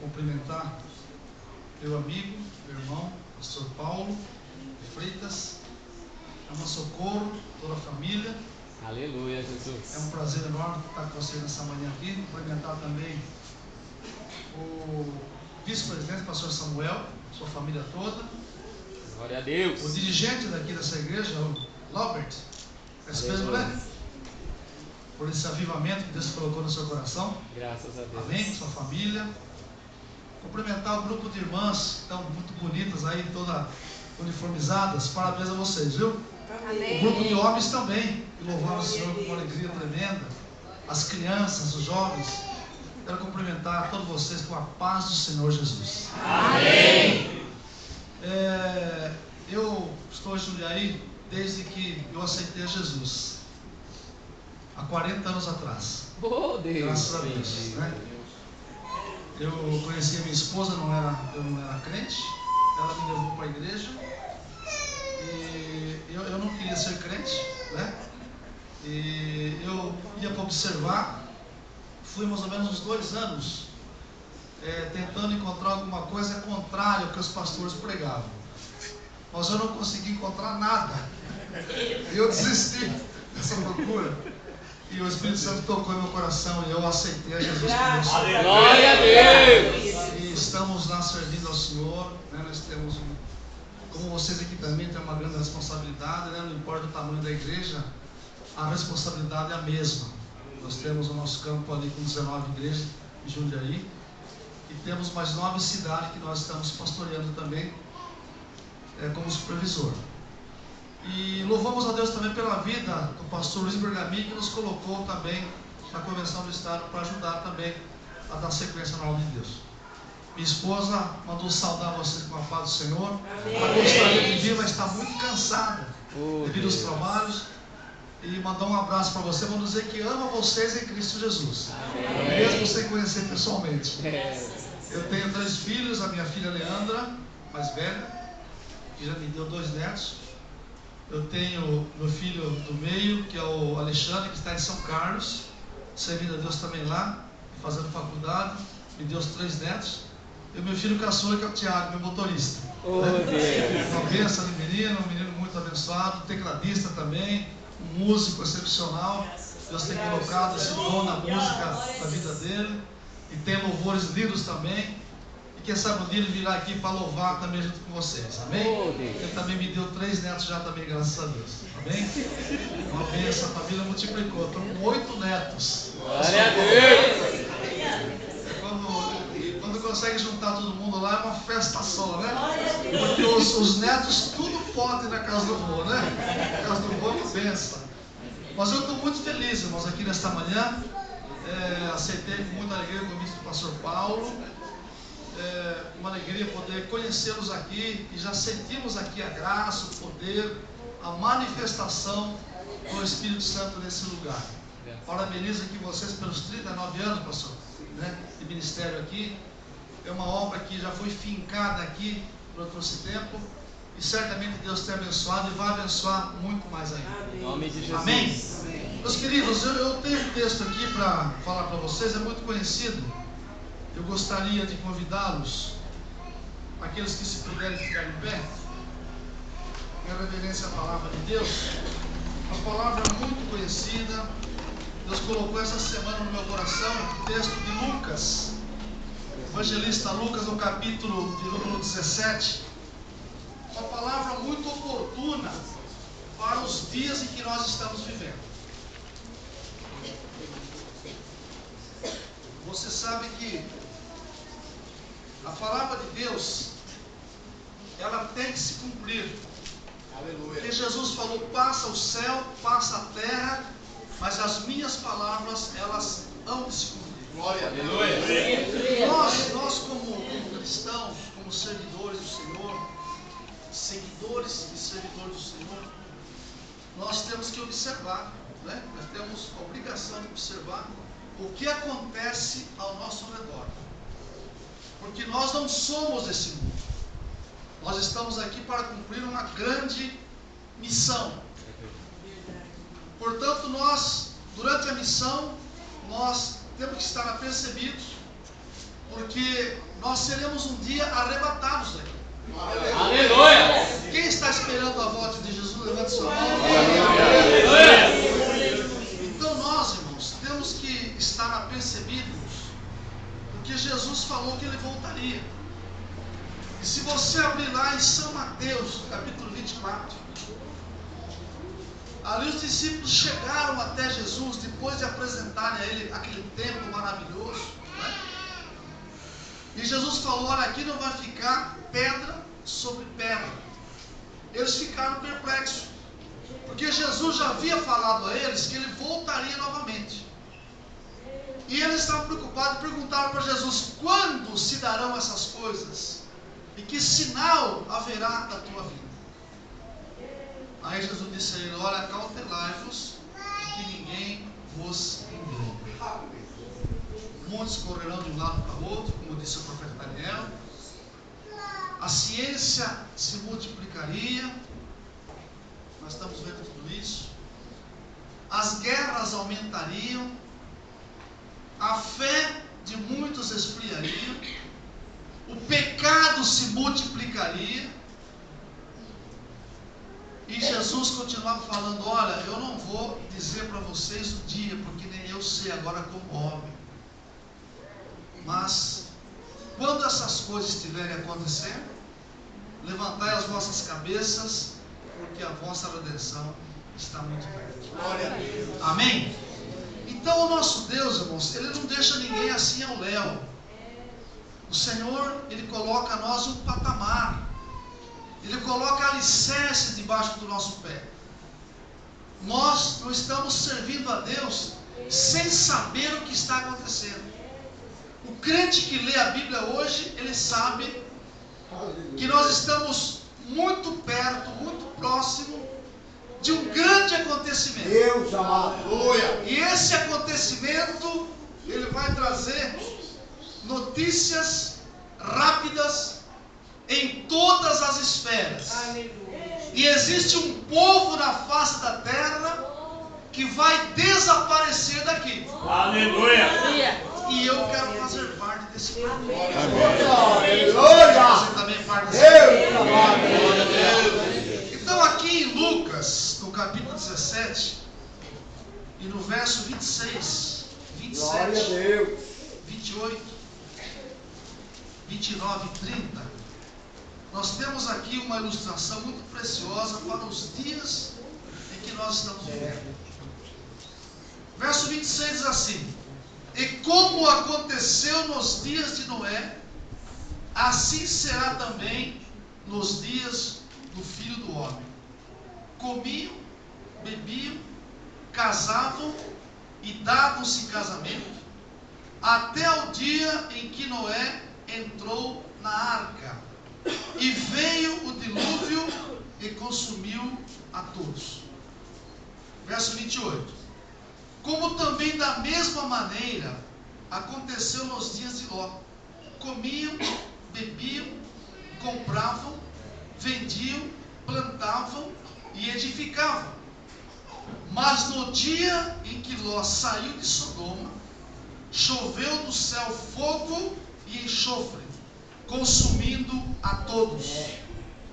cumprimentar meu amigo, meu irmão, pastor Paulo Freitas, Ama Socorro, toda a família. Aleluia, Jesus. É um prazer enorme estar com vocês nessa manhã aqui. Cumprimentar também o vice-presidente, pastor Samuel, sua família toda. Glória a Deus. O dirigente daqui dessa igreja, o Laubert. É isso mesmo, né? Por esse avivamento que Deus colocou no seu coração. Graças a Deus. Amém, sua família. Cumprimentar o grupo de irmãs, que estão muito bonitas aí, todas uniformizadas. Parabéns a vocês, viu? Amém. O grupo de homens também, que louvaram o Senhor com uma alegria tremenda. As crianças, os jovens. Quero cumprimentar todos vocês com a paz do Senhor Jesus. Amém. Eu estou em Jundiaí desde que eu aceitei Jesus. Há 40 anos atrás. Oh, Deus. Graças a Deus, né? Eu conheci a minha esposa, eu não era crente. Ela me levou para a igreja. E eu não queria ser crente, né? E eu ia para observar. Fui mais ou menos uns 2 anos tentando encontrar alguma coisa contrária ao que os pastores pregavam. Mas eu não consegui encontrar nada. E eu desisti dessa procura. E o Espírito Santo tocou no meu coração e eu aceitei a Jesus como Senhor. Glória a Deus. E estamos lá servindo ao Senhor, né? Nós temos, como vocês aqui também têm uma grande responsabilidade, né? Não importa o tamanho da igreja, a responsabilidade é a mesma. Nós temos o nosso campo ali com 19 igrejas em Jundiaí e temos mais 9 cidades que nós estamos pastoreando também como supervisor. E louvamos a Deus também pela vida do pastor Luiz Bergamin, que nos colocou também na Convenção do Estado para ajudar também a dar sequência na obra de Deus. Minha esposa mandou saudar vocês com a paz do Senhor. Ela gostaria de vir, mas está muito cansada devido aos trabalhos. E mandar um abraço para você. Vamos dizer que ama vocês em Cristo Jesus. Mesmo sem conhecer pessoalmente. Eu tenho 3 filhos. A minha filha Leandra, mais velha, que já me deu 2 netos. Eu tenho meu filho do meio, que é o Alexandre, que está em São Carlos, servindo a Deus também lá, fazendo faculdade. Me deu os 3 netos. E o meu filho caçula, que é o Tiago, meu motorista. Uma bênção de menino, um menino muito abençoado, tecladista também, um músico excepcional. Deus tem colocado esse dom na música da vida dele. E tem louvores lindos também. E quem sabe um dia ele virá aqui para louvar também junto com vocês. Amém? Ele também me deu 3 netos já também, graças a Deus. Amém? Uma bênção, a família multiplicou. Estou com 8 netos. Glória a Deus. Quando consegue juntar todo mundo lá, é uma festa só, né? Porque os netos tudo podem na casa do vô, né? Na casa do vô é uma bênção. Mas eu estou muito feliz, irmãos, aqui nesta manhã. Aceitei com muita alegria o convite do pastor Paulo. Uma alegria poder conhecê-los aqui. E já sentimos aqui a graça, o poder, a manifestação do Espírito Santo nesse lugar. Parabenizo aqui vocês pelos 39 anos, pastor, né, de ministério aqui. É uma obra que já foi fincada aqui durante esse tempo. E certamente Deus tem abençoado e vai abençoar muito mais ainda. Em nome de Jesus. Amém? Meus queridos, eu tenho um texto aqui para falar para vocês, é muito conhecido. Eu gostaria de convidá-los, aqueles que se puderem ficar em pé, em reverência à palavra de Deus. Uma palavra muito conhecida. Deus colocou essa semana no meu coração o texto de Lucas, evangelista Lucas, no capítulo de número 17. Uma palavra muito oportuna para os dias em que nós estamos vivendo. Você sabe que a palavra de Deus, ela tem que se cumprir. Aleluia. Porque Jesus falou: passa o céu, passa a terra, mas as minhas palavras, elas hão de se cumprir. Glória a Deus. Nós como cristãos, como servidores do Senhor, seguidores e servidores do Senhor, nós temos que observar, né? Nós temos a obrigação de observar o que acontece ao nosso redor. Porque nós não somos desse mundo. Nós estamos aqui para cumprir uma grande missão. Portanto, nós, durante a missão, nós temos que estar apercebidos, porque nós seremos um dia arrebatados daqui. Aleluia! Quem está esperando a volta de Jesus, levante sua mão. Então nós, irmãos, temos que estar apercebidos, porque Jesus falou que ele voltaria. E se você abrir lá em São Mateus, capítulo 24, ali os discípulos chegaram até Jesus, depois de apresentarem a ele aquele templo maravilhoso, né? E Jesus falou: olha, aqui não vai ficar pedra sobre pedra. Eles ficaram perplexos, porque Jesus já havia falado a eles que ele voltaria novamente. E eles estavam preocupados e perguntaram para Jesus: quando se darão essas coisas? E que sinal haverá da tua vinda? Aí Jesus disse a ele: olha, cautelai-vos de que ninguém vos engane. Muitos correrão de um lado para o outro, como disse o profeta Daniel. A ciência se multiplicaria. Nós estamos vendo tudo isso. As guerras aumentariam. A fé de muitos esfriaria. O pecado se multiplicaria. E Jesus continuava falando: olha, eu não vou dizer para vocês o dia, porque nem eu sei agora como homem. Mas quando essas coisas estiverem acontecendo, levantai as vossas cabeças, porque a vossa redenção está muito perto. Glória a Deus. Amém? Então o nosso Deus, irmãos, ele não deixa ninguém assim ao léu. O Senhor, ele coloca a nós um patamar. Ele coloca alicerce debaixo do nosso pé. Nós não estamos servindo a Deus sem saber o que está acontecendo. O crente que lê a Bíblia hoje, ele sabe que nós estamos muito perto, muito próximo de um grande acontecimento. Deus amado. Aleluia. E esse acontecimento, ele vai trazer notícias rápidas em todas as esferas. E existe um povo na face da terra que vai desaparecer daqui. Aleluia! E eu quero fazer parte desse povo. Aleluia. Você também parte desse Deus povo. amado. Então aqui em Lucas, no capítulo 17, e no verso 26, Glória a 27, Deus. 28, 29 e 30, nós temos aqui uma ilustração muito preciosa para os dias em que nós estamos vivendo. Verso 26 diz assim: e como aconteceu nos dias de Noé, assim será também nos dias do Filho do Homem. Comiam, bebiam, casavam e davam-se em casamento, até o dia em que Noé entrou na arca, e veio o dilúvio e consumiu a todos. Verso 28. Como também da mesma maneira aconteceu nos dias de Ló. Comiam, bebiam, compravam, vendiam, plantavam e edificavam. Mas no dia em que Ló saiu de Sodoma, choveu do céu fogo e enxofre, consumindo a todos.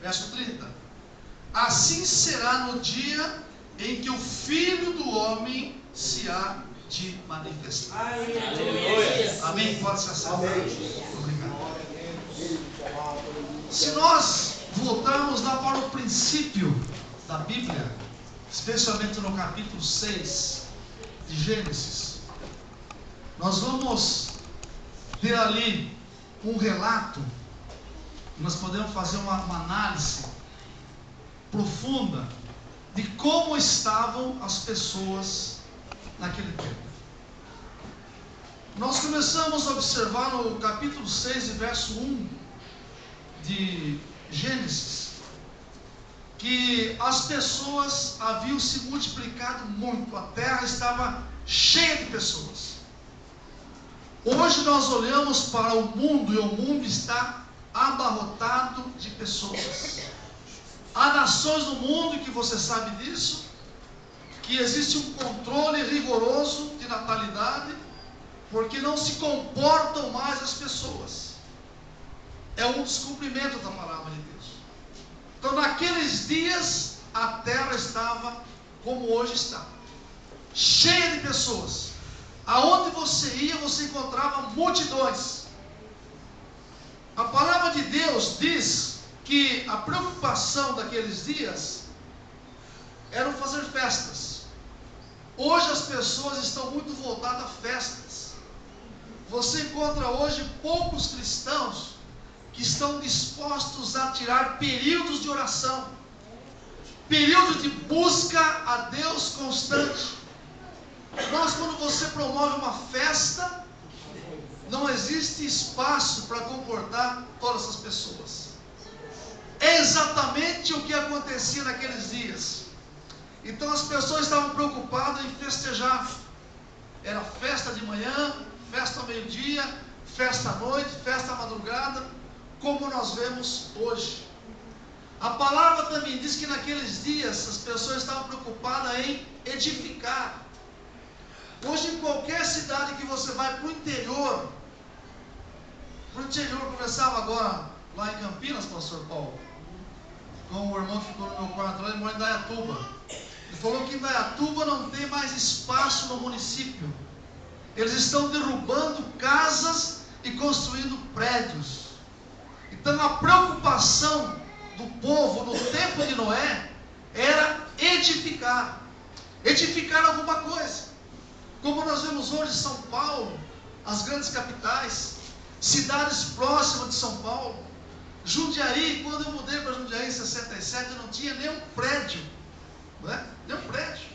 Verso 30. Assim será no dia em que o Filho do Homem se há de manifestar. Aleluia. Amém? Pode se assentar. Amém. Obrigado. Se nós voltarmos lá para o princípio da Bíblia, especialmente no capítulo 6 de Gênesis, nós vamos ter ali um relato. Nós podemos fazer uma análise profunda de como estavam as pessoas naquele tempo. Nós começamos a observar no capítulo 6 e verso 1 de Gênesis, que as pessoas haviam se multiplicado muito, a terra estava cheia de pessoas. Hoje nós olhamos para o mundo e o mundo está abarrotado de pessoas. Há nações no mundo, que você sabe disso, que existe um controle rigoroso de natalidade, porque não se comportam mais as pessoas. é um descumprimento da palavra de Deus. Então, naqueles dias, a terra estava como hoje está, cheia de pessoas. Aonde você ia, você encontrava multidões. A palavra de Deus diz que a preocupação daqueles dias era fazer festas. Hoje as pessoas estão muito voltadas a festas. Você encontra hoje poucos cristãos que estão dispostos a tirar períodos de oração, períodos de busca a Deus constante. Mas quando você promove uma festa, não existe espaço para comportar todas essas pessoas. É exatamente o que acontecia naqueles dias. Então as pessoas estavam preocupadas em festejar. Era festa de manhã, festa ao meio-dia, festa à noite, festa à madrugada, como nós vemos hoje. A palavra também diz que naqueles dias as pessoas estavam preocupadas em edificar. Hoje em qualquer cidade que você vai para o interior, conversava agora lá em Campinas, pastor Paulo, com o irmão que ficou no meu quarto lá, ele mora em Indaiatuba. Ele falou que em Indaiatuba não tem mais espaço no município. Eles estão derrubando casas e construindo prédios. Então a preocupação do povo no tempo de Noé era edificar alguma coisa. Como nós vemos hoje São Paulo, as grandes capitais, cidades próximas de São Paulo. Jundiaí, quando eu mudei para Jundiaí em 67, eu não tinha nenhum prédio, não é? Nenhum prédio.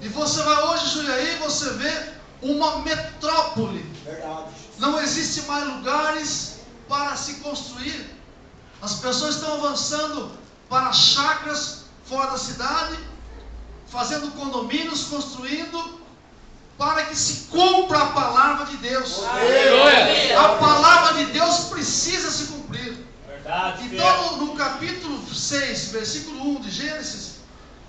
E você vai hoje em Jundiaí e você vê uma metrópole. Verdade. Não existe mais lugares para se construir. As pessoas estão avançando para chácaras fora da cidade, fazendo condomínios, construindo, para que se cumpra a palavra de Deus. Aleluia. A palavra de Deus precisa se cumprir. Verdade. Então, no capítulo 6, versículo 1 de Gênesis,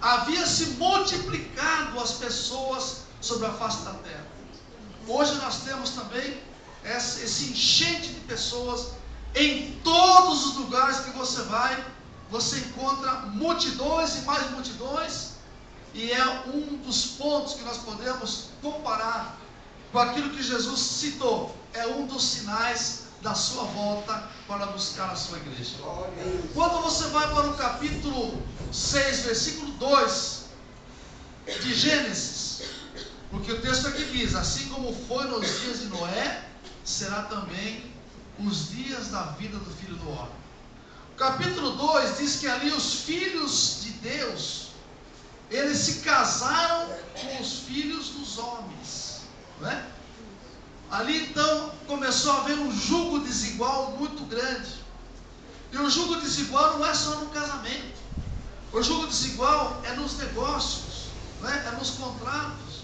havia se multiplicado as pessoas sobre a face da terra. Hoje nós temos também esse enchente de pessoas. Em todos os lugares que você vai, você encontra multidões e mais multidões. E é um dos pontos que nós podemos comparar com aquilo que Jesus citou. É um dos sinais da sua volta para buscar a sua igreja. Quando você vai para o capítulo 6, versículo 2 de Gênesis, porque o texto aqui diz: assim como foi nos dias de Noé, será também os dias da vida do Filho do Homem. O capítulo 2 diz que ali os filhos de Deus, eles se casaram com os filhos dos homens, não é? Ali então começou a haver um jugo desigual muito grande. E o jugo desigual não é só no casamento. O jugo desigual é nos negócios, não é? É nos contratos.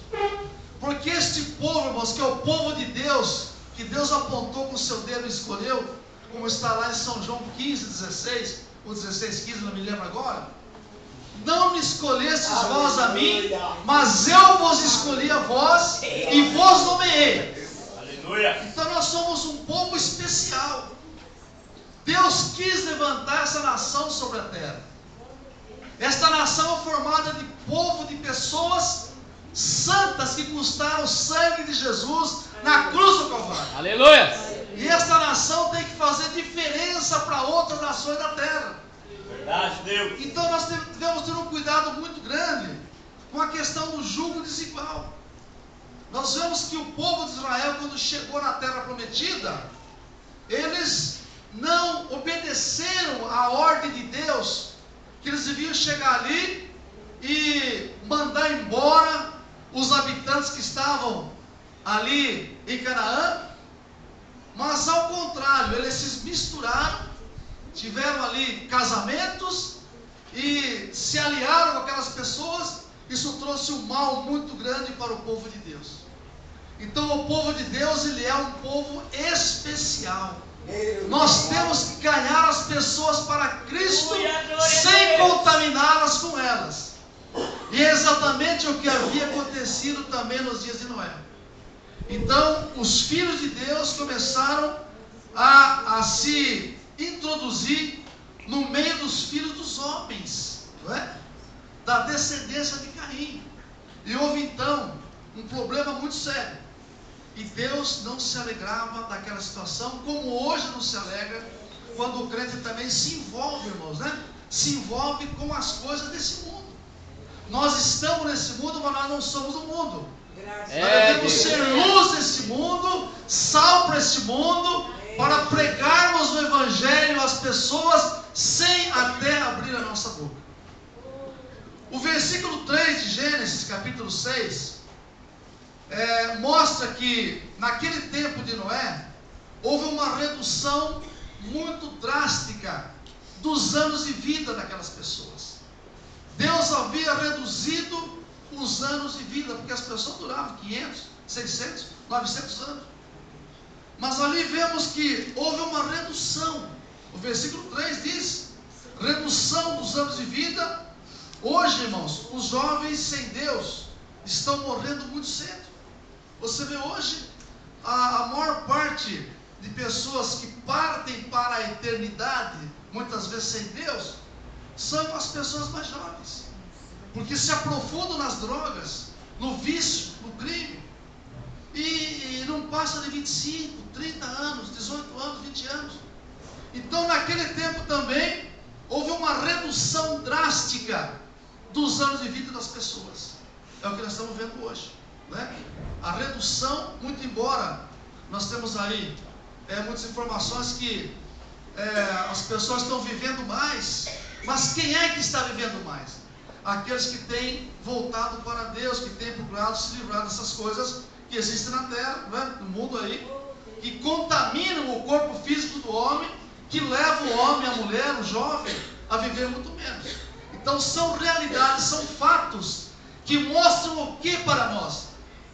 Porque este povo, irmãos, que é o povo de Deus, que Deus apontou com o seu dedo e escolheu, como está lá em São João 15, 16, ou 16, 15, não me lembro agora. Não me escolhestes vós a mim, mas eu vos escolhi a vós e vos nomeei. Aleluia. Então nós somos um povo especial. Deus quis levantar essa nação sobre a terra. Esta nação é formada de povo, de pessoas santas que custaram o sangue de Jesus na cruz do Calvário. Aleluia. E esta nação tem que fazer diferença para outras nações da terra. Verdade, Deus. Então nós devemos ter um cuidado muito grande com a questão do jugo desigual. Nós vemos que o povo de Israel, quando chegou na terra prometida, eles não obedeceram à ordem de Deus, que eles deviam chegar ali e mandar embora os habitantes que estavam ali em Canaã. Mas ao contrário, eles se misturaram, tiveram ali casamentos e se aliaram com aquelas pessoas. Isso trouxe um mal muito grande para o povo de Deus. Então o povo de Deus, ele é um povo especial. Nós temos que ganhar as pessoas para Cristo sem contaminá-las com elas. E é exatamente o que havia acontecido também nos dias de Noé. Então os filhos de Deus começaram a se introduzir no meio dos filhos dos homens, não é? Da descendência de Caim. E houve então um problema muito sério. E Deus não se alegrava daquela situação, como hoje não se alegra quando o crente também se envolve, irmãos, né? Se envolve com as coisas desse mundo. Nós estamos nesse mundo, mas nós não somos do mundo. Nós devemos ser luz desse mundo, sal para esse mundo, para pregarmos o Evangelho às pessoas sem até abrir a nossa boca. O versículo 3 de Gênesis, capítulo 6, mostra que naquele tempo de Noé, houve uma redução muito drástica dos anos de vida daquelas pessoas. Deus havia reduzido os anos de vida, porque as pessoas duravam 500, 600, 900 anos. Mas ali vemos que houve uma redução. O versículo 3 diz: redução dos anos de vida. Hoje, irmãos, os jovens sem Deus estão morrendo muito cedo. Você vê hoje a maior parte de pessoas que partem para a eternidade, muitas vezes sem Deus, são as pessoas mais jovens, porque se aprofundam nas drogas, no vício, no crime, e não passa de 25, 30 anos, 18 anos, 20 anos. Então naquele tempo também houve uma redução drástica dos anos de vida das pessoas. É o que nós estamos vendo hoje, né? A redução, muito embora nós temos aí muitas informações que as pessoas estão vivendo mais, mas quem é que está vivendo mais? Aqueles que têm voltado para Deus, que têm procurado se livrar dessas coisas que existem na terra, né? No mundo aí, que contaminam o corpo físico do homem, que levam o homem, a mulher, o jovem a viver muito menos. Então são realidades, são fatos que mostram o que para nós?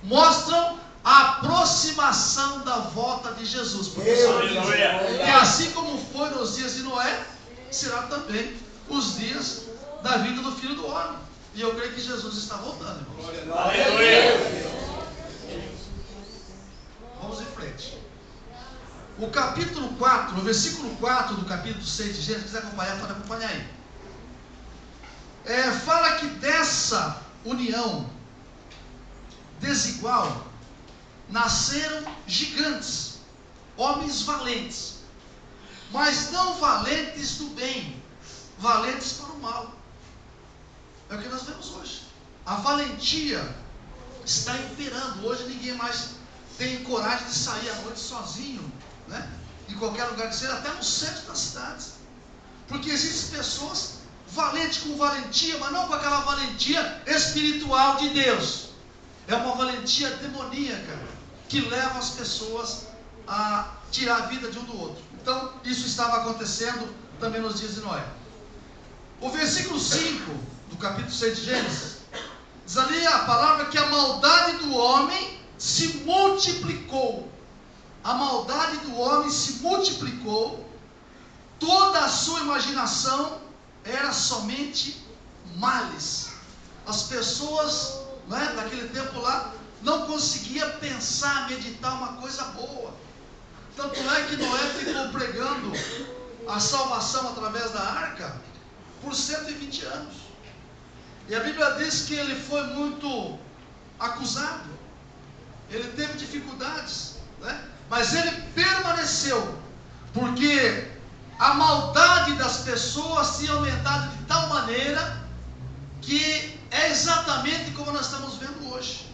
Mostram a aproximação da volta de Jesus. Porque que assim como foi nos dias de Noé, será também os dias da vida do Filho do Homem. E eu creio que Jesus está voltando, irmãos. Aleluia. Vamos em frente. O capítulo 4, o versículo 4 do capítulo 6 de Gênesis, se quiser acompanhar, pode acompanhar aí. Fala que dessa união desigual nasceram gigantes, homens valentes, mas não valentes do bem, valentes para o mal. É o que nós vemos hoje. A valentia está imperando. Hoje ninguém mais tem coragem de sair à noite sozinho, né? Em qualquer lugar que seja, até no centro das cidades. Porque existem pessoas valentes com valentia, mas não com aquela valentia espiritual de Deus. É uma valentia demoníaca que leva as pessoas a tirar a vida de um do outro. Então, isso estava acontecendo também nos dias de Noé. O versículo 5 do capítulo 6 de Gênesis, diz ali a palavra que a maldade do homem se multiplicou. A maldade do homem se multiplicou, toda a sua imaginação era somente males. As pessoas, né, daquele tempo lá, não conseguiam pensar, meditar uma coisa boa. Tanto é que Noé ficou pregando a salvação através da arca por 120 anos. E a Bíblia diz que ele foi muito acusado, ele teve dificuldades, né? Mas ele permaneceu, porque a maldade das pessoas tinha aumentado de tal maneira que é exatamente como nós estamos vendo hoje.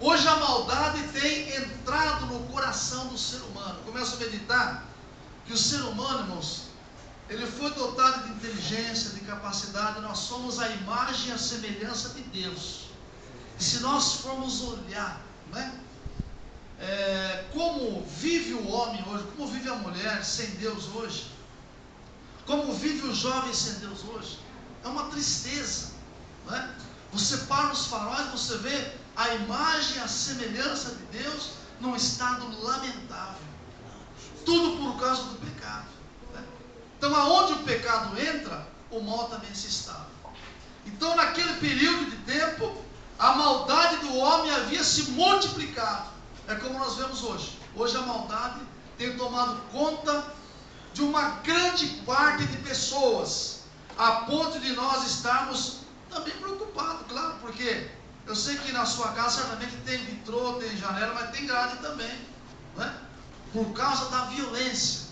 Hoje a maldade tem entrado no coração do ser humano. Começo a meditar que o ser humano, irmãos, ele foi dotado de inteligência, de capacidade. Nós somos a imagem e a semelhança de Deus. E se nós formos olhar, né, como vive o homem hoje, como vive a mulher sem Deus hoje, como vive o jovem sem Deus hoje, é uma tristeza, né? Você para nos faróis, você vê a imagem e a semelhança de Deus num estado lamentável. Tudo por causa do pecado, né? Então aonde o pecado entra, o mal também se instala. Então naquele período de tempo, a maldade do homem havia se multiplicado. É como nós vemos hoje. Hoje a maldade tem tomado conta de uma grande parte de pessoas, a ponto de nós estarmos também preocupados, claro, porque eu sei que na sua casa certamente tem vitrô, tem janela, mas tem grade também, não é? Por causa da violência,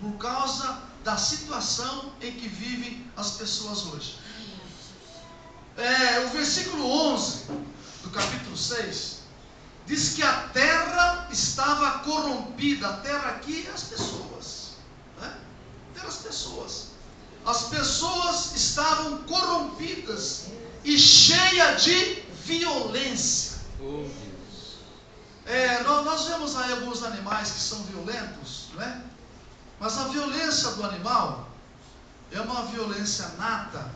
por causa da situação em que vivem as pessoas hoje. O versículo 11 do capítulo 6 diz que a terra estava corrompida. A terra aqui é as pessoas, né? Eram as pessoas. As pessoas estavam corrompidas e cheias de violência. Nós vemos aí alguns animais que são violentos, né? Mas a violência do animal é uma violência nata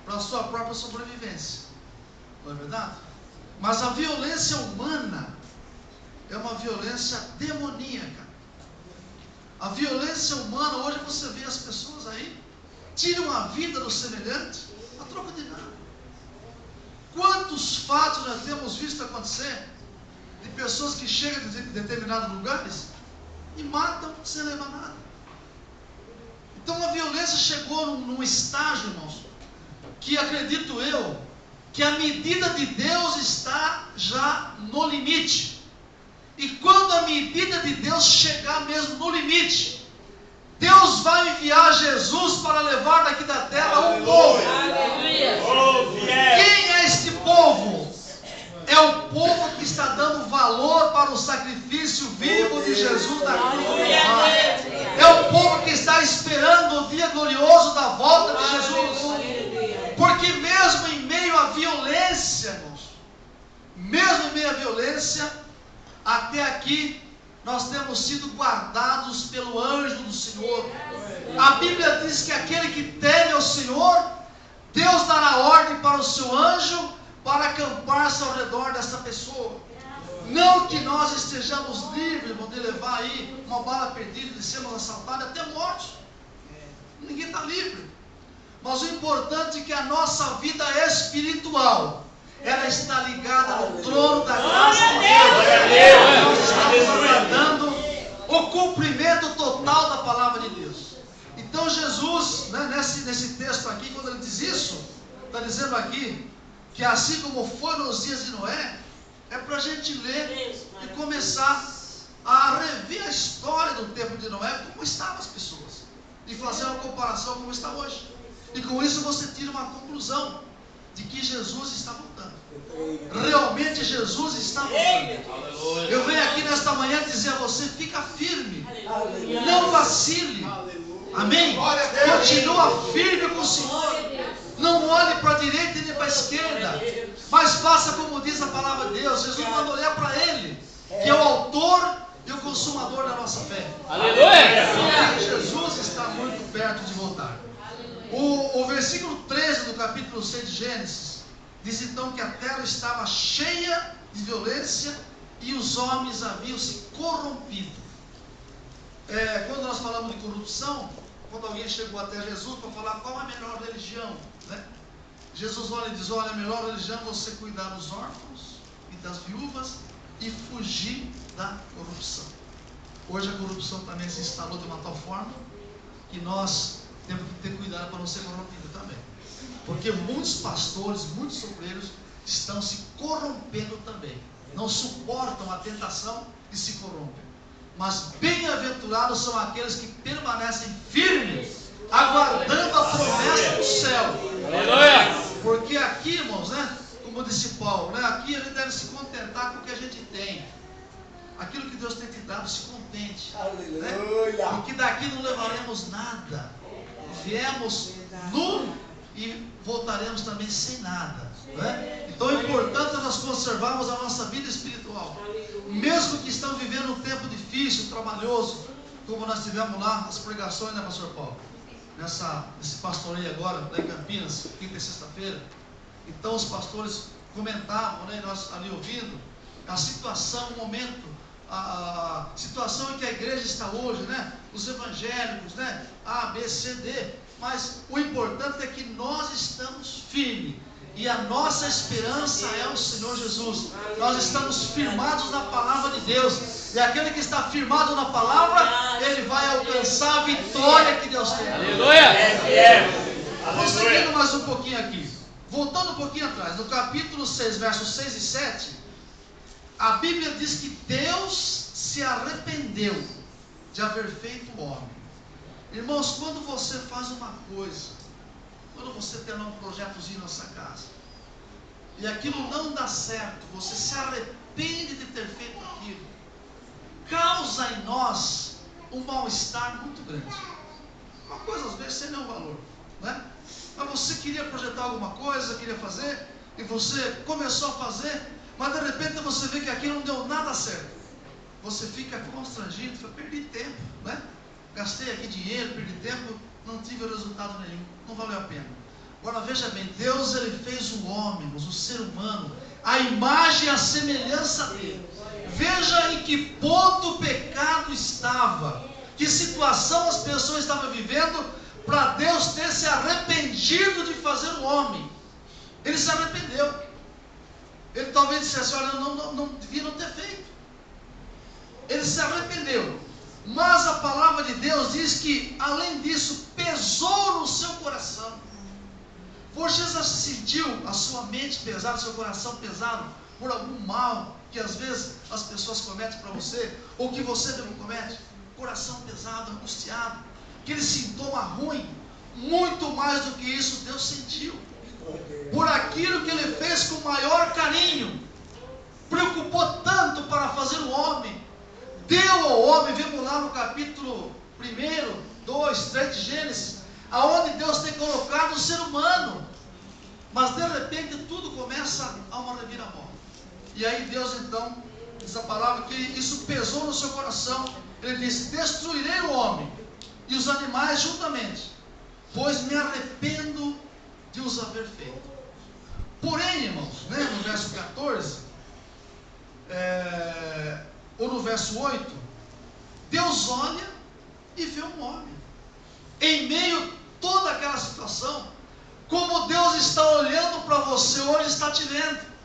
para a sua própria sobrevivência, não é verdade? Mas a violência humana é uma violência demoníaca. A violência humana, hoje você vê as pessoas aí, tiram a vida do semelhante a troco de nada. Quantos fatos nós temos visto acontecer de pessoas que chegam em determinados lugares e matam sem levar nada? Então a violência chegou num estágio, irmãos, que acredito eu, que a medida de Deus está já no limite. E quando a medida de Deus chegar mesmo no limite, Deus vai enviar Jesus para levar daqui da terra um povo. Quem é este povo? É o povo que está dando valor para o sacrifício vivo de Jesus na cruz. É o povo que está esperando o dia glorioso da volta de Jesus. Porque mesmo em meio à violência, irmãos, mesmo em meio à violência, até aqui nós temos sido guardados pelo anjo do Senhor. A Bíblia diz que aquele que teme ao Senhor, Deus dará ordem para o seu anjo para acampar-se ao redor dessa pessoa. Não que nós estejamos livres, irmão, de levar aí uma bala perdida, de sermos assaltados até mortos. Ninguém está livre. Mas o importante é que a nossa vida espiritual, ela está ligada no trono da graça de Deus. Nós estamos aguardando o cumprimento total da palavra de Deus. Então Jesus, né, nesse texto aqui, quando ele diz isso, está dizendo aqui, que assim como foi nos dias de Noé, é para a gente ler e começar a rever a história do tempo de Noé, como estavam as pessoas, e fazer uma comparação com como está hoje. E com isso você tira uma conclusão de que Jesus está voltando. Realmente Jesus está voltando. Eu venho aqui nesta manhã dizer a você: fica firme, não vacile. Amém? Continua firme com o Senhor. Não olhe para a direita e nem para a esquerda, mas faça como diz a palavra de Deus. Jesus mandou olhar para Ele, que é o autor e o consumador da nossa fé. Aleluia! Porque Jesus está muito perto de voltar. O versículo 13 do capítulo 6 de Gênesis diz então que a terra estava cheia de violência e os homens haviam se corrompido. Quando nós falamos de corrupção, quando alguém chegou até Jesus para falar qual é a melhor religião, né? Jesus olha e diz: olha, a melhor religião é você cuidar dos órfãos e das viúvas e fugir da corrupção. Hoje a corrupção também se instalou de uma tal forma que nós temos que ter cuidado para não ser corrompido também. Porque muitos pastores, muitos obreiros estão se corrompendo também. Não suportam a tentação e se corrompem. Mas bem-aventurados são aqueles que permanecem firmes, aguardando a promessa do céu. Porque aqui, irmãos, né, como disse Paulo, né, aqui a gente deve se contentar com o que a gente tem. Aquilo que Deus tem te dado, se contente. Né? Porque daqui não levaremos nada. Viemos nu e voltaremos também sem nada. Né? Então é importante nós conservarmos a nossa vida espiritual. Mesmo que estamos vivendo um tempo difícil, trabalhoso, como nós tivemos lá as pregações, né, pastor Paulo? Nesse pastoreio agora, lá em Campinas, quinta e sexta-feira. Então os pastores comentavam, né, nós ali ouvindo, a situação, o momento, a situação em que a igreja está hoje, né? Os evangélicos, né? A, B, C, D. Mas o importante é que nós estamos firmes. E a nossa esperança é o Senhor Jesus. Nós estamos firmados na palavra de Deus. E aquele que está firmado na palavra, ele vai alcançar pensar a vitória que Deus tem. Aleluia. Vamos seguindo mais um pouquinho aqui. Voltando um pouquinho atrás, no capítulo 6, versos 6 e 7, a Bíblia diz que Deus se arrependeu de haver feito o homem. Irmãos, quando você faz uma coisa, quando você tem um projetozinho na sua casa, e aquilo não dá certo, você se arrepende de ter feito aquilo, causa em nós um mal-estar muito grande. Uma coisa às vezes sem nenhum valor, né? Mas você queria projetar alguma coisa, queria fazer, e você começou a fazer, mas de repente você vê que aquilo não deu nada certo. Você fica constrangido, fica, perdi tempo, né? Gastei aqui dinheiro, perdi tempo, não tive resultado nenhum, não valeu a pena. Agora veja bem, Deus ele fez o homem, o ser humano, a imagem e a semelhança dele. Veja em que ponto o pecado estava, que situação as pessoas estavam vivendo, para Deus ter se arrependido de fazer o homem. Ele se arrependeu. Ele talvez dissesse, olha, não devia não ter feito. Ele se arrependeu. Mas a palavra de Deus diz que, além disso, pesou no seu coração. Você já sentiu a sua mente pesada, seu coração pesado, por algum mal que às vezes as pessoas cometem para você, ou que você mesmo comete? Coração pesado, angustiado, aquele sintoma ruim. Muito mais do que isso Deus sentiu, por aquilo que Ele fez com maior carinho, preocupou tanto para fazer o homem, deu ao homem. Vemos lá no capítulo 1, 2, 3 de Gênesis, aonde Deus tem colocado o ser humano, mas de repente tudo começa a uma reviravolta. E aí Deus então, diz a palavra que isso pesou no seu coração. Ele disse, destruirei o homem e os animais juntamente, pois me arrependo de os haver feito. Porém, irmãos, né, no verso 14, ou no verso 8, Deus olha e vê um homem, em meio a toda aquela situação, como Deus está olhando para você hoje, está te vendo,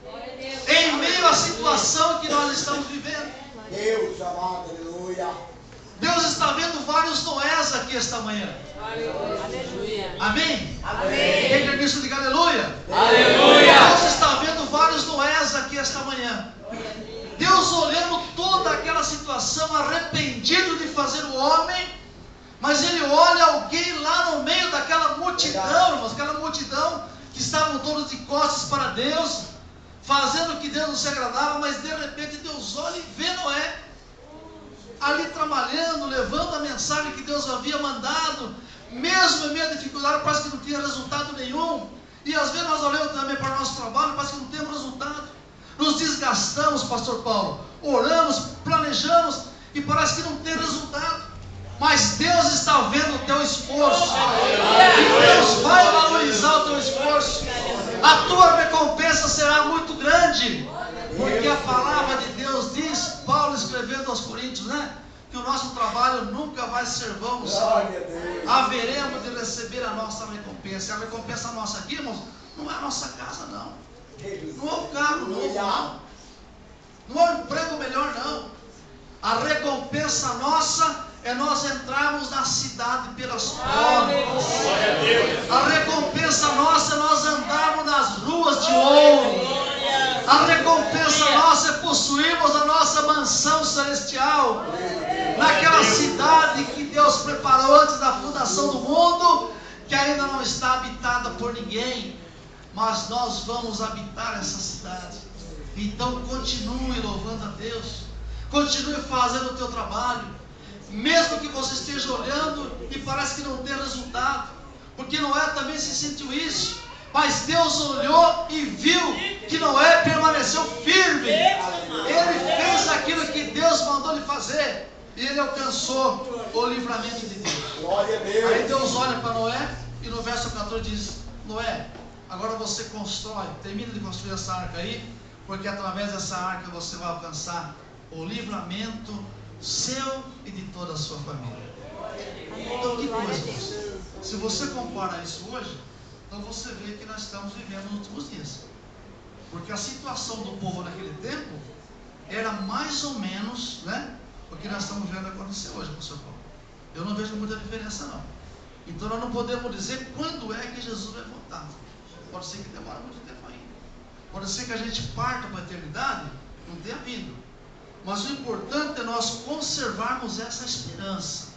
em meio à situação que nós estamos vivendo. Deus amado, aleluia. Deus está vendo vários Noés aqui esta manhã. Aleluia. Amém? Amém. Quem quer isso, diga aleluia. Aleluia. Deus está vendo vários Noés aqui esta manhã. Deus olhando toda aquela situação, arrependido de fazer o homem, mas Ele olha alguém lá no meio daquela multidão, irmãos, aquela multidão que estavam todos de costas para Deus, fazendo o que Deus não se agradava, mas de repente Deus olha e vê Noé ali trabalhando, levando a mensagem que Deus havia mandado, mesmo em meio à dificuldade, parece que não tinha resultado nenhum. E às vezes nós olhamos também para o nosso trabalho, parece que não temos resultado. Nos desgastamos, pastor Paulo, oramos, planejamos e parece que não tem resultado. Mas Deus está vendo o teu esforço. E Deus vai valorizar o teu esforço. A tua recompensa será muito grande. Porque a palavra de Deus diz, Paulo escrevendo aos Coríntios, né? Que o nosso trabalho nunca vai ser vão, haveremos de receber a nossa recompensa. A recompensa nossa aqui, irmãos, não é a nossa casa, não. Não é o carro novo, não. Não é o emprego melhor, não. A recompensa nossa é nós entrarmos na cidade pelas portas. A recompensa nossa é nós andarmos nas ruas de ouro. A recompensa nossa é possuirmos a nossa mansão celestial, naquela cidade que Deus preparou antes da fundação do mundo, que ainda não está habitada por ninguém, mas nós vamos habitar essa cidade. Então continue louvando a Deus, continue fazendo o teu trabalho, mesmo que você esteja olhando e parece que não tem resultado, porque Noé também se sentiu isso. Mas Deus olhou e viu que Noé permaneceu firme. Ele fez aquilo que Deus mandou ele fazer. E ele alcançou o livramento de Deus. Glória a Deus. Aí Deus olha para Noé e no verso 14 diz, Noé, agora você constrói, termina de construir essa arca aí, porque através dessa arca você vai alcançar o livramento seu e de toda a sua família. Então que coisa, se você compara isso hoje, então você vê que nós estamos vivendo nos últimos dias. Porque a situação do povo naquele tempo era mais ou menos, né, o que nós estamos vendo acontecer hoje, pastor Paulo. Eu não vejo muita diferença não. Então nós não podemos dizer quando é que Jesus vai voltar. Pode ser que demore muito tempo ainda. Pode ser que a gente parta para a eternidade, não tenha vindo. Mas o importante é nós conservarmos essa esperança,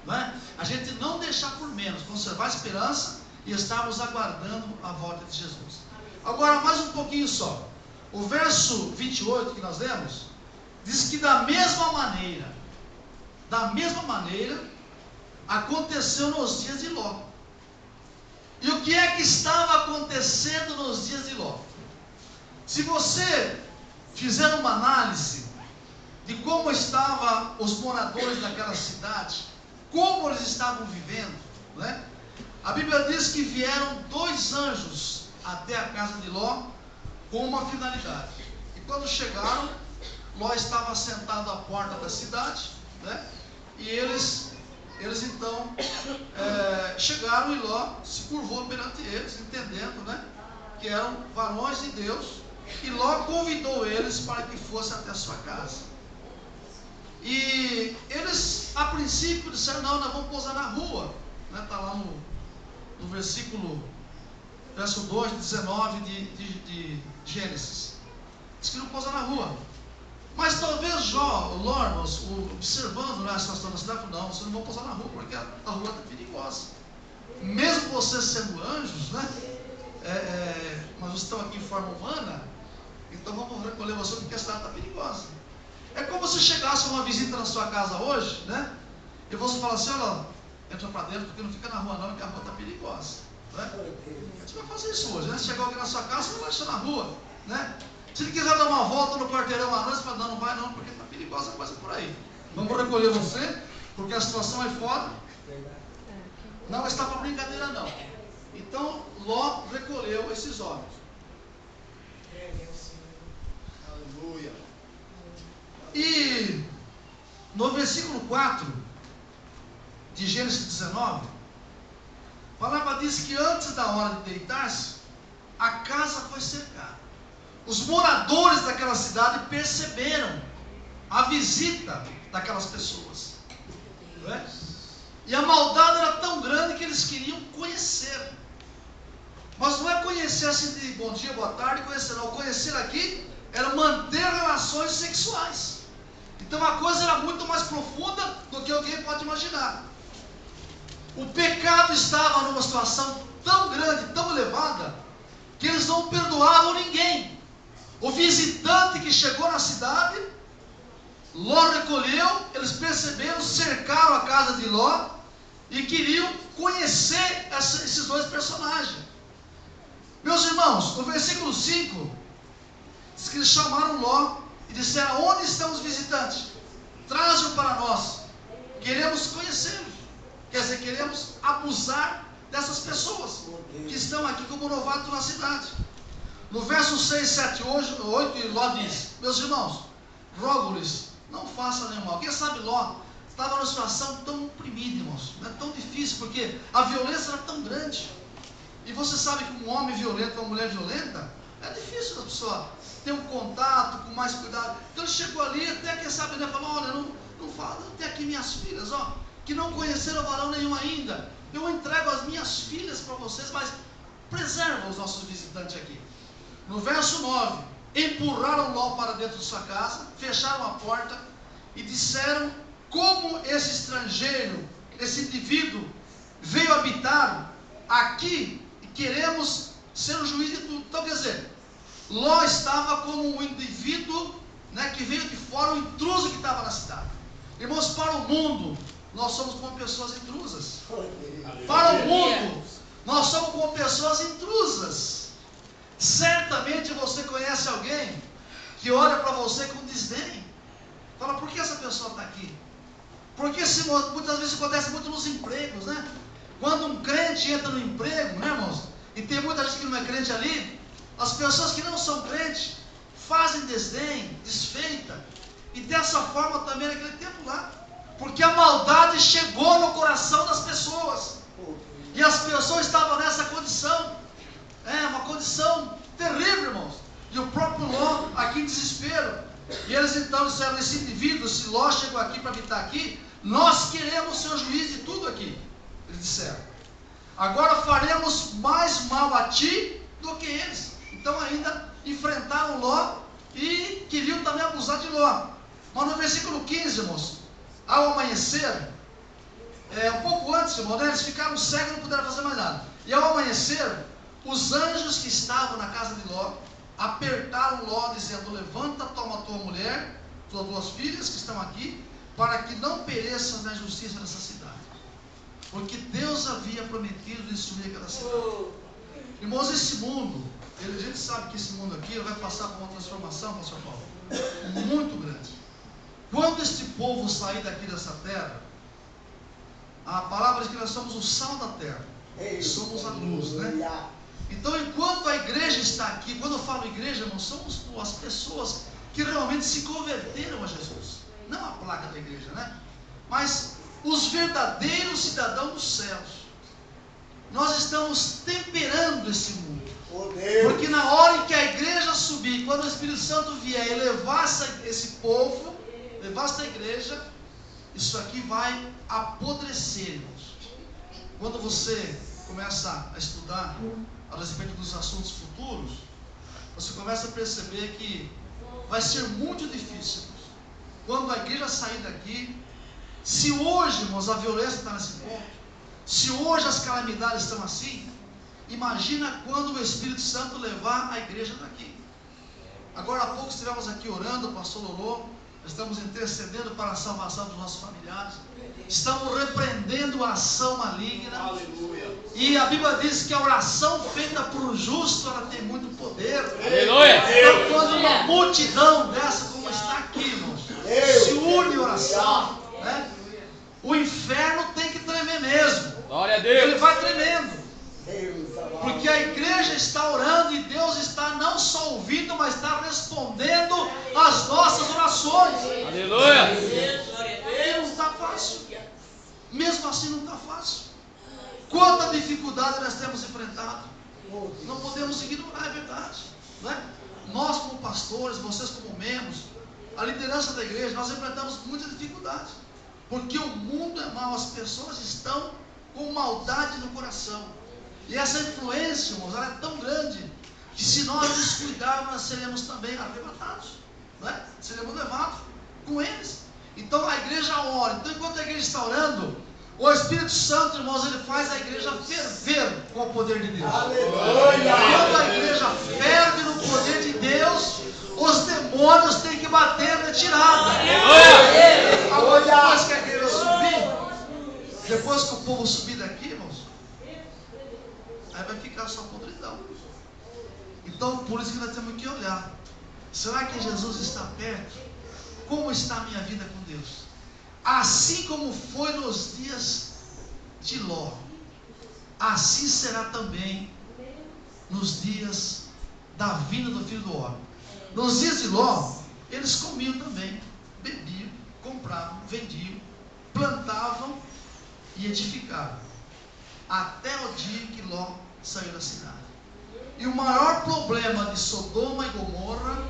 não é? A gente não deixar por menos, conservar a esperança e estarmos aguardando a volta de Jesus. Agora, mais um pouquinho só. O verso 28 que nós lemos, diz que da mesma maneira, aconteceu nos dias de Ló. E o que é que estava acontecendo nos dias de Ló? Se você fizer uma análise de como estavam os moradores daquela cidade, como eles estavam vivendo, né? A Bíblia diz que vieram 2 anjos até a casa de Ló com uma finalidade. E quando chegaram, Ló estava sentado à porta da cidade, né? E eles então chegaram e Ló se curvou perante eles, entendendo, né, que eram varões de Deus. E Ló convidou eles para que fossem até a sua casa. E eles, a princípio, disseram: não, nós vamos pousar na rua. Está lá no verso 2, 19 de Gênesis. Diz que não pousa na rua. Mas talvez Ló, observando a situação da cidade, falou: não, vocês não vão pousar na rua, porque a rua está perigosa. Mesmo vocês sendo anjos, né? Mas vocês estão aqui em forma humana, então vamos recolher você porque a cidade está perigosa. É como se chegasse uma visita na sua casa hoje, né? E você fala assim: olha, entra para dentro porque não fica na rua não, porque a rua está perigosa, né? A gente vai fazer isso hoje, né? Se chegar alguém na sua casa, você não vai deixar na rua, né? Se ele quiser dar uma volta no quarteirão à noite, você fala: não, não vai não, porque está perigosa a coisa por aí. Vamos recolher você, porque a situação aí fora não está para brincadeira não. Então Ló recolheu esses homens. Aleluia. E no versículo 4 de Gênesis 19, a palavra diz que antes da hora de deitar-se, a casa foi cercada. Os moradores daquela cidade perceberam a visita daquelas pessoas, não é? E a maldade era tão grande que eles queriam conhecer. Mas não é conhecer assim de bom dia, boa tarde, conhecer não. Conhecer aqui era manter relações sexuais. Então a coisa era muito mais profunda do que alguém pode imaginar. O pecado estava numa situação tão grande, tão elevada, que eles não perdoavam ninguém. O visitante que chegou na cidade, Ló recolheu, eles perceberam, cercaram a casa de Ló e queriam conhecer esses 2 personagens. Meus irmãos, no versículo 5, diz que eles chamaram Ló e disseram: onde estão os visitantes? Traze-o para nós, queremos conhecê-los. Quer dizer, queremos abusar dessas pessoas que estão aqui como novatos na cidade. No verso 6, 7, 8, Ló diz: meus irmãos, rogo-lhes, não façam nenhum mal. Quem sabe Ló estava numa situação tão oprimida, irmãos, né? Tão difícil, porque a violência era tão grande. E você sabe que um homem violento, uma mulher violenta, é difícil a pessoa ter um contato com mais cuidado. Então ele chegou ali, até quem sabe, né, falou: olha, não fala, eu tenho aqui minhas filhas, ó, que não conheceram varão nenhum ainda. Eu entrego as minhas filhas para vocês, mas preserva os nossos visitantes aqui. No verso 9, empurraram Ló para dentro de sua casa, fecharam a porta e disseram: como esse estrangeiro, esse indivíduo veio habitar aqui, e queremos ser o juiz de tudo. Então, quer dizer, Ló estava como um indivíduo, né, que veio de fora, um intruso que estava na cidade. Irmãos, para o mundo, nós somos como pessoas intrusas. Para o mundo, nós somos como pessoas intrusas. Certamente você conhece alguém que olha para você com desdém. Fala: por que essa pessoa está aqui? Porque muitas vezes acontece muito nos empregos, né? Quando um crente entra no emprego, né, irmãos? E tem muita gente que não é crente ali, as pessoas que não são crentes fazem desdém, desfeita. E dessa forma também naquele tempo lá. Porque a maldade chegou no coração das pessoas. E as pessoas estavam nessa condição. Uma condição terrível, irmãos. E o próprio Ló aqui em desespero. E eles então disseram: esse indivíduo, se Ló chegou aqui para habitar aqui, nós queremos ser o juiz de tudo aqui. Eles disseram: agora faremos mais mal a ti do que eles. Então ainda enfrentaram Ló e queriam também abusar de Ló. Mas no versículo 15, irmãos, ao amanhecer, um pouco antes, irmãos, eles ficaram cegos e não puderam fazer mais nada. E ao amanhecer, os anjos que estavam na casa de Ló apertaram Ló, dizendo: levanta, toma tua mulher, tuas duas filhas que estão aqui, para que não pereças na injustiça dessa cidade. Porque Deus havia prometido destruir aquela cidade. Irmãos, esse mundo, a gente sabe que esse mundo aqui vai passar por uma transformação, pastor Paulo, muito grande. Quando este povo sair daqui dessa terra, a palavra diz que nós somos o sal da terra, somos a luz, né? Então, enquanto a igreja está aqui, quando eu falo igreja, não somos as pessoas que realmente se converteram a Jesus, não a placa da igreja, né? Mas os verdadeiros cidadãos dos céus. Nós estamos temperando esse mundo, porque na hora em que a igreja subir, quando o Espírito Santo vier e levar esse povo, levar essa igreja, isso aqui vai apodrecer, irmãos. Quando você começa a estudar a respeito dos assuntos futuros, você começa a perceber que vai ser muito difícil, irmãos, quando a igreja sair daqui. Se hoje, irmãos, a violência está nesse ponto, se hoje as calamidades estão assim, imagina quando o Espírito Santo levar a igreja daqui. Agora há pouco estivemos aqui orando, o pastor Lolô, estamos intercedendo para a salvação dos nossos familiares, estamos repreendendo a ação maligna. Aleluia. E a Bíblia diz que a oração feita por um justo, ela tem muito poder. Aleluia. Então, quando uma multidão dessa, como está aqui, irmãos, se une em oração, né? O inferno tem que tremer mesmo. Glória a Deus. Ele vai tremendo, porque a igreja está orando e Deus está não só ouvindo, mas está respondendo às nossas orações. Aleluia. E não está fácil. Mesmo assim não está fácil. Quanta dificuldade nós temos enfrentado. Não podemos ignorar, é verdade, né? Nós como pastores, vocês como membros, a liderança da igreja, nós enfrentamos muitas dificuldades. Porque o mundo é mau, as pessoas estão com maldade no coração. E essa influência, irmãos, ela é tão grande, que se nós descuidarmos, nós seremos também arrebatados, né? Seremos levados com eles. Então a igreja ora. Então, enquanto a igreja está orando, o Espírito Santo, irmãos, ele faz a igreja ferver com o poder de Deus. Aleluia. Quando a igreja ferve no poder de Deus, os demônios têm que bater na retirada. Agora, depois que a igreja subir, depois que o povo subir daqui, irmãos, aí vai ficar só podridão. Então, por isso que nós temos que olhar. Será que Jesus está perto? Como está a minha vida com Deus? Assim como foi nos dias de Ló, assim será também nos dias da vinda do Filho do Homem. Nos dias de Ló, eles comiam também, bebiam, compravam, vendiam, plantavam e edificavam, até o dia que Ló saiu da cidade. E o maior problema de Sodoma e Gomorra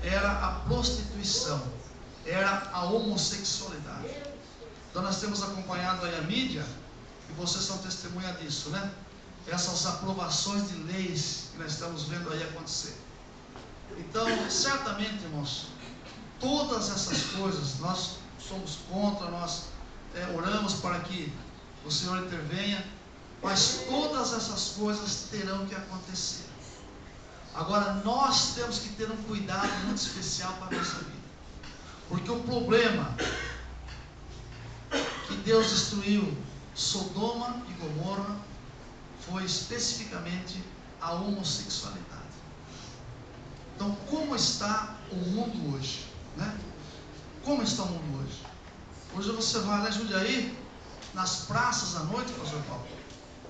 era a prostituição, era a homossexualidade. Então nós temos acompanhado aí a mídia, e vocês são testemunha disso, né? Essas aprovações de leis que nós estamos vendo aí acontecer. Então, certamente, irmãos, todas essas coisas nós somos contra, nós oramos para que o Senhor intervenha, mas todas essas coisas terão que acontecer. Agora, nós temos que ter um cuidado muito especial para a nossa vida, porque o problema que Deus destruiu Sodoma e Gomorra foi especificamente a homossexualidade. Então, como está o mundo hoje, né? Como está o mundo hoje? Hoje você vai lá em Jundiaí, nas praças à noite, pastor Paulo,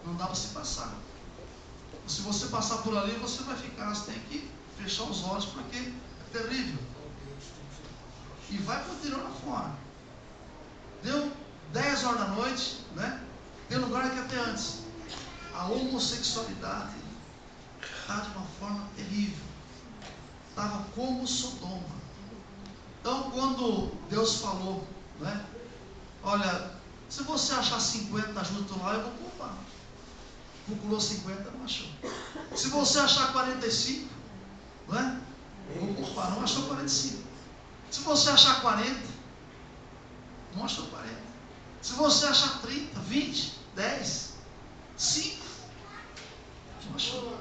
não dá para se passar. Se você passar por ali, você vai ficar, você tem que fechar os olhos, porque é terrível. E vai continuar lá fora. Deu 10 horas da noite, né? Tem lugar que até antes. A homossexualidade está de uma forma terrível. Estava como Sodoma. Então, quando Deus falou, né, Olha, se você achar 50 junto lá, eu vou poupar. Procurou 50, não achou. Se você achar 45, não é? Eu vou poupar, não achou 45. Se você achar 40, não achou 40. Se você achar 30, 20, 10, 5, não achou.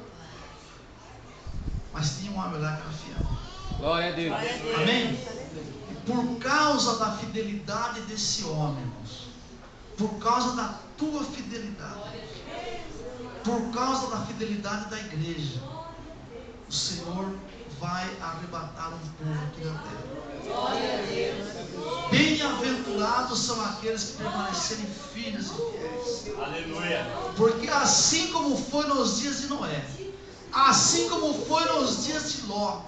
Mas tinha um homem lá que era fiel. Glória a Deus. Amém? E por causa da fidelidade desse homem, irmãos, por causa da tua fidelidade, por causa da fidelidade da igreja, o Senhor vai arrebatar um povo aqui na terra. Bem-aventurados são aqueles que permanecerem firmes e fiéis. Aleluia. Porque assim como foi nos dias de Noé, assim como foi nos dias de Ló,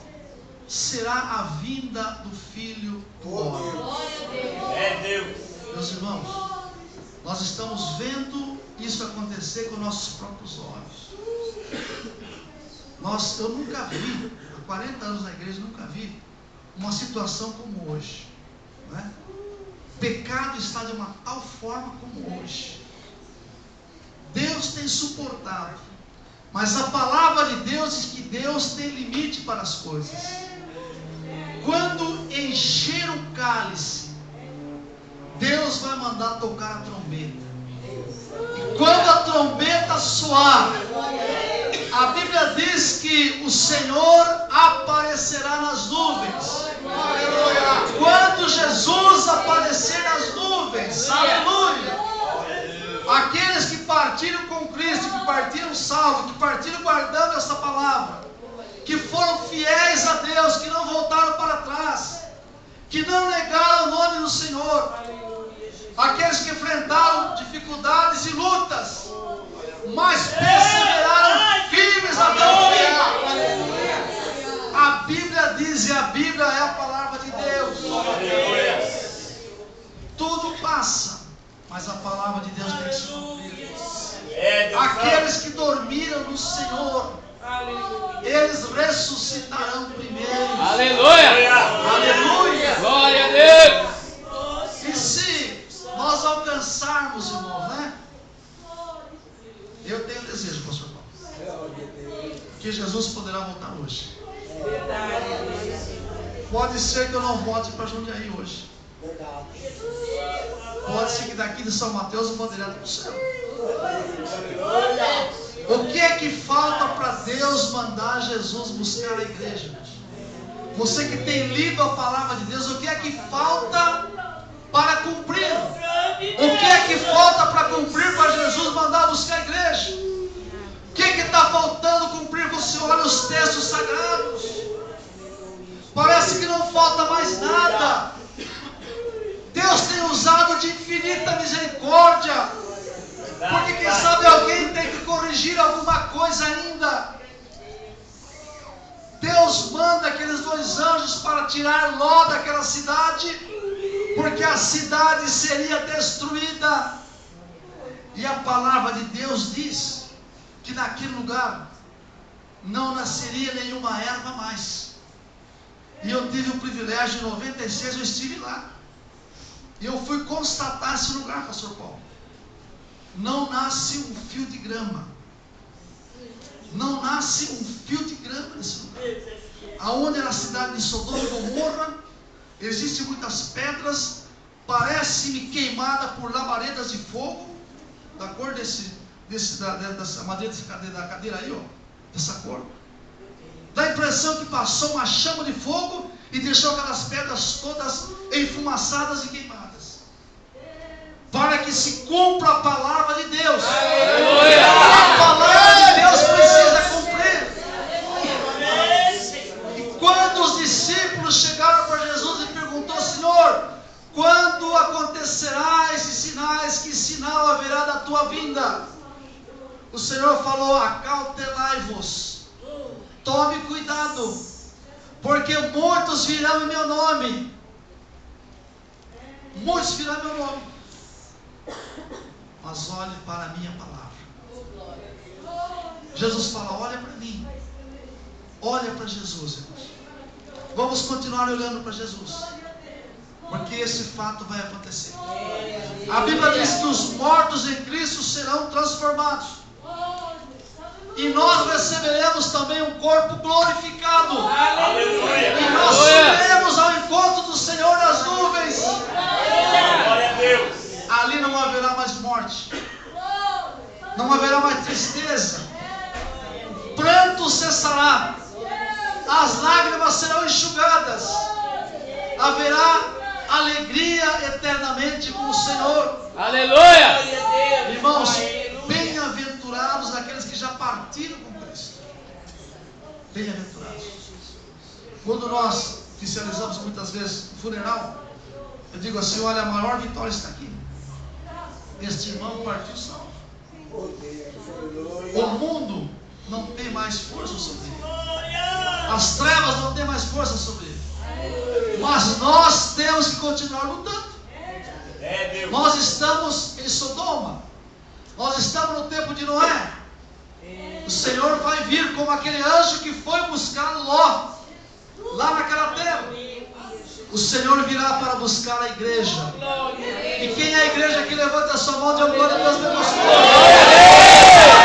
será a vinda do Filho do Homem. É Deus. Meus irmãos, nós estamos vendo isso acontecer com nossos próprios olhos. Eu nunca vi, há 40 anos na igreja, nunca vi uma situação como hoje, não é? O pecado está de uma tal forma como hoje. Deus tem suportado, mas a palavra de Deus diz que Deus tem limite para as coisas. Quando encher o cálice, Deus vai mandar tocar a trombeta. E quando a trombeta soar, a Bíblia diz que o Senhor aparecerá nas nuvens. Quando Jesus aparecer nas nuvens, aleluia! Aqueles que partiram com Cristo, que partiram salvos, que partiram guardando essa palavra, que foram fiéis a Deus, que não voltaram para trás, que não negaram o nome do Senhor, aqueles que enfrentaram dificuldades e lutas, mas perseveraram firmes até o fim. A Bíblia diz, e a Bíblia é a palavra de Deus. Tudo passa, mas a palavra de Deus tem que se cumprir. Aqueles que dormiram no Senhor, eles ressuscitarão primeiro. Aleluia. Aleluia. Glória a Deus. E se nós alcançarmos, irmãos, né? Eu tenho desejo, pastor Paulo, que Jesus poderá voltar hoje. Pode ser que eu não volte para Jundiaí hoje. Pode ser que daqui de São Mateus eu vou direto para o céu. O que é que falta para Deus mandar Jesus buscar a igreja? Você que tem lido a palavra de Deus, o que é que falta para cumprir? O que é que falta para cumprir para Jesus mandar buscar a igreja? O que é que está faltando cumprir? Você olha os textos sagrados, parece que não falta mais nada. Deus tem usado de infinita misericórdia, porque quem sabe alguém tem que corrigir alguma coisa ainda. Deus manda aqueles 2 anjos para tirar Ló daquela cidade, porque a cidade seria destruída. E a palavra de Deus diz que naquele lugar não nasceria nenhuma erva mais. E eu tive o privilégio, em 96 eu estive lá, e eu fui constatar esse lugar, pastor Paulo. Não nasce um fio de grama. Não nasce um fio de grama nesse lugar. Aonde era a cidade de Sodoma e Gomorra, existem muitas pedras, parece-me queimada por labaredas de fogo, da cor dessa madeira da cadeira aí, ó, dessa cor. Dá a impressão que passou uma chama de fogo e deixou aquelas pedras todas enfumaçadas e queimadas. Para que se cumpra a palavra de Deus. Aleluia. A palavra de Deus precisa cumprir. E quando os discípulos chegaram para Jesus e perguntou: Senhor, quando acontecerá esses sinais? Que sinal haverá da tua vinda? O Senhor falou: acautelai-vos, tome cuidado, porque muitos virão em meu nome. Muitos virão em meu nome. Mas olhe para a minha palavra. Jesus fala: olha para mim. Olha para Jesus, irmãos. Vamos continuar olhando para Jesus. Porque esse fato vai acontecer. A Bíblia diz que os mortos em Cristo serão transformados. E nós receberemos também um corpo glorificado. Aleluia. E nós subiremos ao encontro do Senhor nas nuvens. Glória a Deus. Ali não haverá mais morte. Não haverá mais tristeza. O pranto cessará. As lágrimas serão enxugadas. Haverá alegria eternamente com o Senhor. Aleluia. Irmãos, bem-aventurados aqueles que já partiram com Cristo. Bem-aventurados. Quando nós oficializamos muitas vezes o funeral, eu digo assim: olha, a maior vitória está aqui. Este irmão partiu salvo. O mundo não tem mais força sobre ele. As trevas não têm mais força sobre ele. Mas nós temos que continuar lutando. Nós estamos em Sodoma. Nós estamos no tempo de Noé. O Senhor vai vir como aquele anjo que foi buscar Ló lá naquela terra. O Senhor virá para buscar a igreja. E quem é a igreja que levanta a sua mão de glória a Deus, meu Deus? É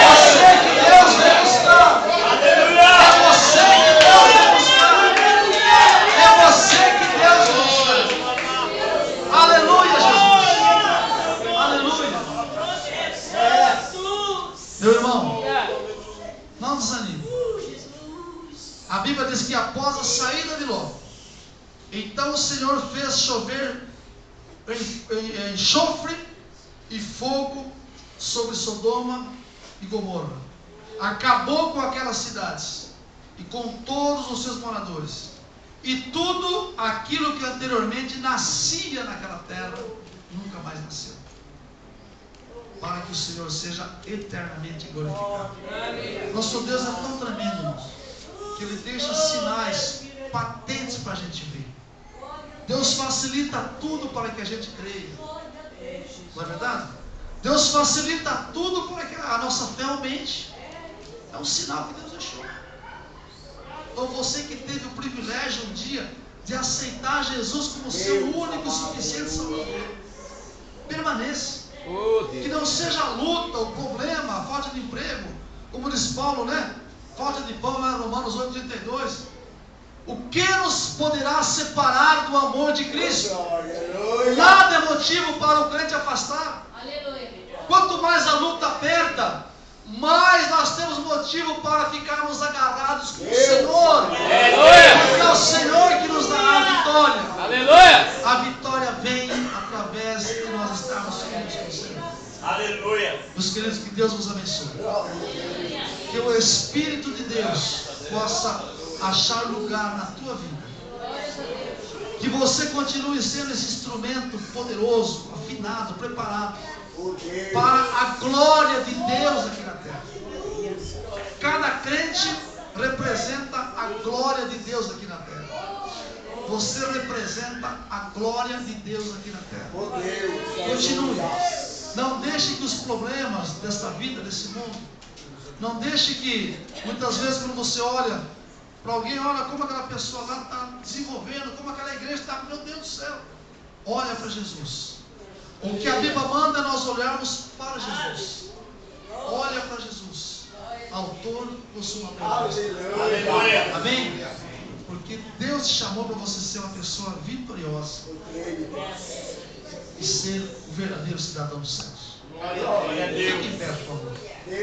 você que Deus vai buscar. É você que Deus vai buscar. É você que Deus vai buscar. Aleluia, Jesus. Aleluia. Meu irmão, não desanime. A Bíblia diz que após a saída de Ló, então o Senhor fez chover enxofre e fogo sobre Sodoma e Gomorra. Acabou com aquelas cidades e com todos os seus moradores. E tudo aquilo que anteriormente nascia naquela terra nunca mais nasceu. Para que o Senhor seja eternamente glorificado. Nosso Deus é tão tremendo, irmãos, que Ele deixa sinais patentes para a gente ver. Deus facilita tudo para que a gente creia. Não é verdade? Deus facilita tudo para que a nossa fé aumente. É um sinal que Deus deixou. Então você que teve o privilégio um dia de aceitar Jesus como seu único e suficiente Salvador, permaneça. Que não seja a luta, o problema, a falta de emprego, como diz Paulo, né? Falta de pão, lá em Romanos 8,32. O que nos poderá separar do amor de Cristo? Nada é motivo para o crente afastar. Quanto mais a luta aperta, mais nós temos motivo para ficarmos agarrados com o Senhor. Porque é o Senhor que nos dará a vitória. A vitória vem através de nós estarmos firmes com o Senhor. Aleluia. Meus queridos, que Deus nos abençoe. Que o Espírito de Deus possa achar lugar na tua vida. Que você continue sendo esse instrumento poderoso, afinado, preparado para a glória de Deus aqui na terra. Cada crente representa a glória de Deus aqui na terra. Você representa a glória de Deus aqui na terra. Continue. Não deixe que os problemas desta vida, desse mundo, não deixe que, muitas vezes, quando você olha para alguém, olha como aquela pessoa lá está desenvolvendo, como aquela igreja está, meu Deus do céu. Olha para Jesus. O que a Bíblia manda é nós olharmos para Jesus. Olha para Jesus, autor e consumador. Amém? Porque Deus te chamou para você ser uma pessoa vitoriosa e ser o verdadeiro cidadão dos céus.